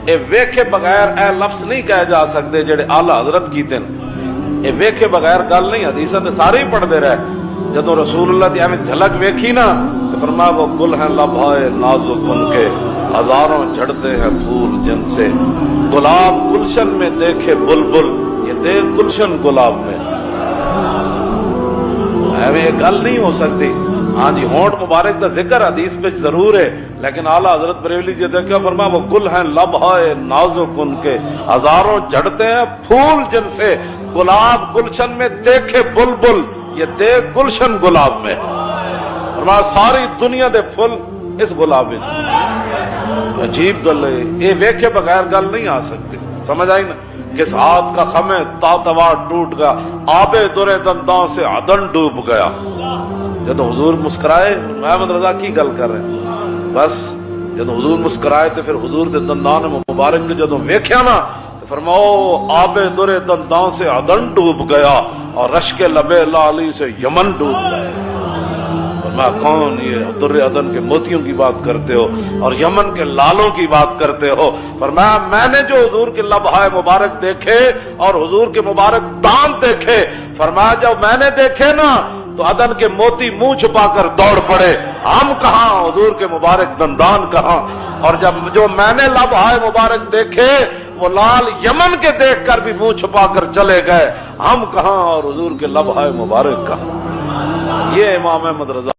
یہ ویکھے بغیر اے لفظ نہیں کہے جا سکتے جڑے آلہ حضرت کیتے ہیں. یہ ویکھے بغیر گل نہیں. حدیثاں تے سارے ہی پڑھتے رہے. جدو رسول اللہ دی ایویں جھلک ویکھی نا تو فرمایا وہ گل ہیں لبھائے نازک ان کے ہزاروں جھڑتے ہیں پھول جن سے گلاب گلشن میں دیکھے بلبل یہ دیکھ گلشن گلاب میں. ایویں یہ گل نہیں ہو سکتی. ہاں جی ہونٹ مبارک کا ذکر حدیث میں ضرور ہے لیکن اعلیٰ حضرت بریلوی جی نے کیا فرمایا وہ گل ہیں لبھائے نازک ان کے ہزاروں جھڑتے ہیں پھول جن سے گلاب گلشن میں دیکھے بلبل یہ دیکھ گلشن گلاب میں. فرمایا ساری دنیا دے پھول اس گلاب میں. عجیب گل ہے. یہ ویکھے بغیر گل نہیں آ سکتی. سمجھ آئی نا. کس ہاتھ کا خمے تاتوا ٹوٹ گیا آبے درے دنداں سے عدن ڈوب گیا. جب حضور مسکرائے محمد رضا کی گل کر رہے ہیں بس. جب حضور مسکرائے تو پھر حضور دے دندان مبارک جدو ویکھیا نا تو فرماؤ آبے درے دنداں سے عدن ڈوب گیا اور رشک لبے لالی سے یمن ڈوب گیا. میں کون یہ در عدن کے موتیوں کی بات کرتے ہو اور یمن کے لالوں کی بات کرتے ہو. فرمایا میں نے جو حضور کے لبہائے مبارک دیکھے اور حضور کے مبارک دانت دیکھے فرمایا جب میں نے دیکھے نا تو عدن کے موتی منہ چھپا کر دوڑ پڑے. ہم کہاں حضور کے مبارک دندان کہاں. اور جب جو میں نے لبہائے مبارک دیکھے وہ لال یمن کے دیکھ کر بھی منہ چھپا کر چلے گئے. ہم کہاں اور حضور کے لبہائے مبارک کہاں. یہ امام احمد رضا